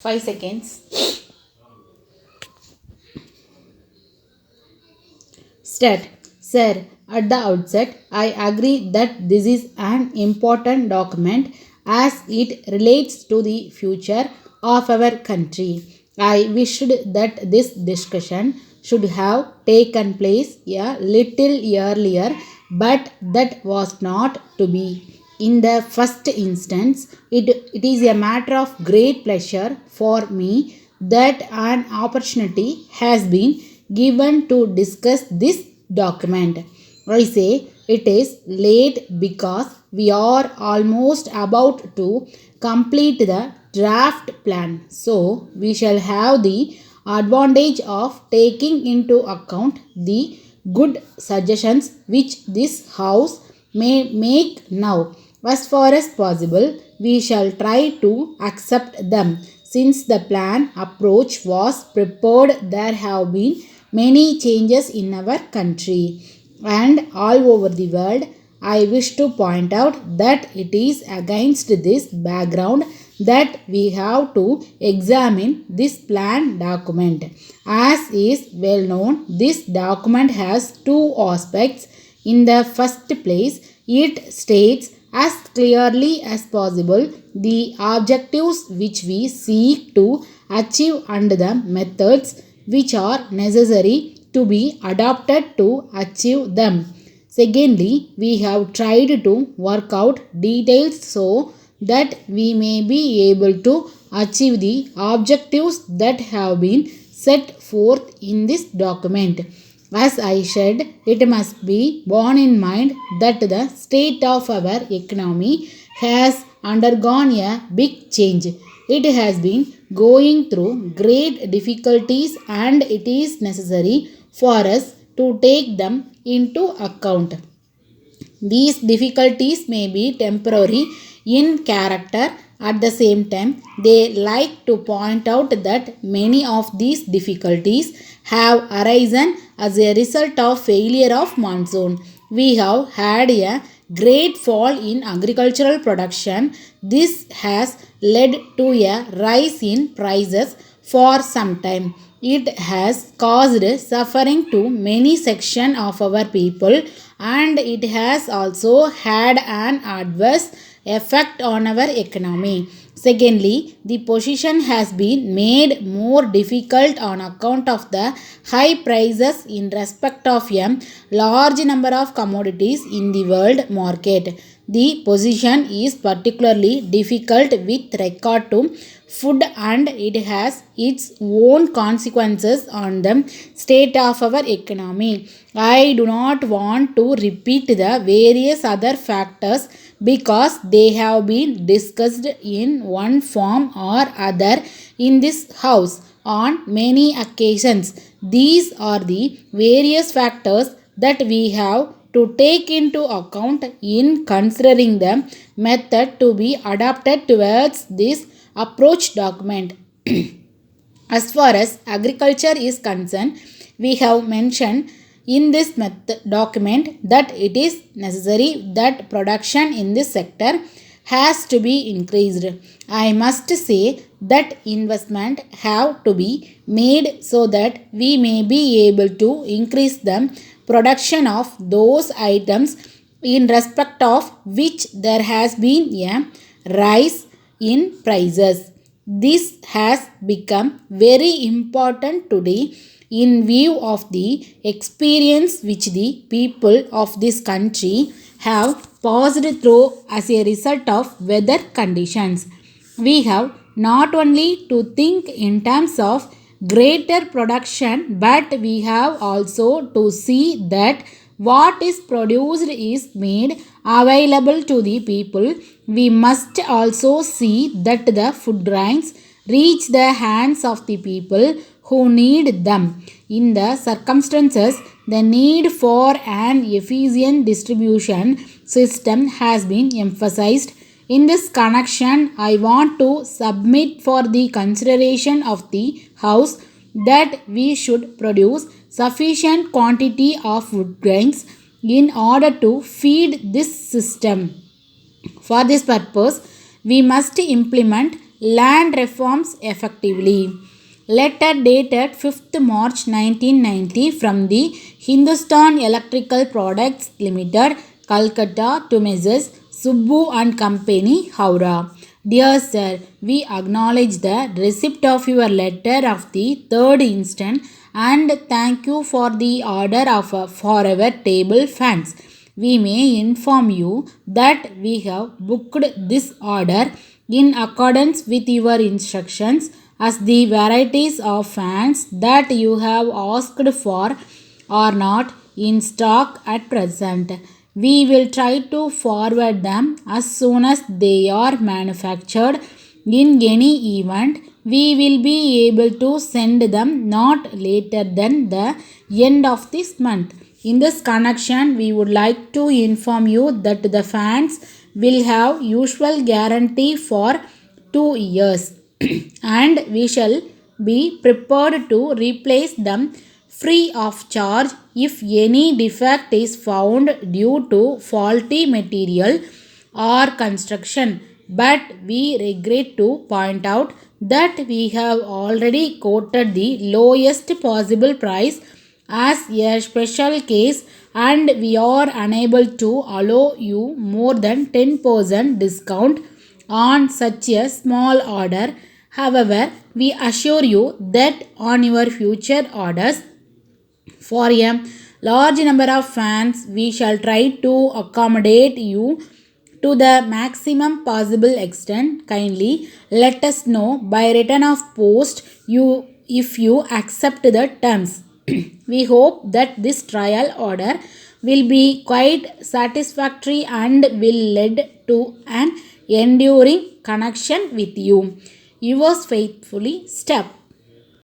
5 seconds. Start. Sir, at the outset, I agree that this is an important document as it relates to the future of our country. I wished that this discussion should have taken place a little earlier, but that was not to be. In the first instance, it is a matter of great pleasure for me that an opportunity has been given to discuss this document. I say it is late because we are almost about to complete the draft plan. So, we shall have the advantage of taking into account the good suggestions which this house may make now. As far as possible, we shall try to accept them. Since the plan approach was prepared, there have been many changes in our country and all over the world. I wish to point out that it is against this background that we have to examine this plan document. As is well known, this document has two aspects. In the first place, it states as clearly as possible the objectives which we seek to achieve and the methods which are necessary to be adopted to achieve them. Secondly, we have tried to work out details so that we may be able to achieve the objectives that have been set forth in this document. As I said, it must be borne in mind that the state of our economy has undergone a big change. It has been going through great difficulties and it is necessary for us to take them into account. These difficulties may be temporary in character. At the same time, they like to point out that many of these difficulties have arisen as a result of failure of monsoon. We have had a great fall in agricultural production. This has led to a rise in prices for some time. It has caused suffering to many sections of our people and it has also had an adverse effect on our economy. Secondly, the position has been made more difficult on account of the high prices in respect of a large number of commodities in the world market. The position is particularly difficult with regard to food and it has its own consequences on the state of our economy. I do not want to repeat the various other factors because they have been discussed in one form or other in this house on many occasions. These are the various factors that we have to take into account in considering the method to be adopted towards this approach document. As far as agriculture is concerned, we have mentioned in this document that it is necessary that production in this sector has to be increased. I must say that investment have to be made so that we may be able to increase the production of those items in respect of which there has been a rise in prices. This has become very important today in view of the experience which the people of this country have passed through as a result of weather conditions. We have not only to think in terms of greater production, but we have also to see that what is produced is made available to the people. We must also see that the food grains reach the hands of the people who need them. In the circumstances, the need for an efficient distribution system has been emphasized. In this connection, I want to submit for the consideration of the House that we should produce sufficient quantity of food grains in order to feed this system. For this purpose, we must implement land reforms effectively. Letter dated 5th March 1990 from the Hindustan Electrical Products Limited, Calcutta to Messrs. Subbu and Company, Howrah. Dear Sir, we acknowledge the receipt of your letter of the 3rd instant and thank you for the order of forever table fans. We may inform you that we have booked this order in accordance with your instructions as the varieties of fans that you have asked for are not in stock at present. We will try to forward them as soon as they are manufactured. In any event, we will be able to send them not later than the end of this month. In this connection, we would like to inform you that the fans will have usual guarantee for 2 years and we shall be prepared to replace them free of charge if any defect is found due to faulty material or construction. But we regret to point out that we have already quoted the lowest possible price as a special case and we are unable to allow you more than 10% discount on such a small order. However, we assure you that on your future orders for a large number of fans, we shall try to accommodate you to the maximum possible extent. Kindly let us know by return of post you if you accept the terms. We hope that this trial order will be quite satisfactory and will lead to an enduring connection with you. Yours faithfully, Step.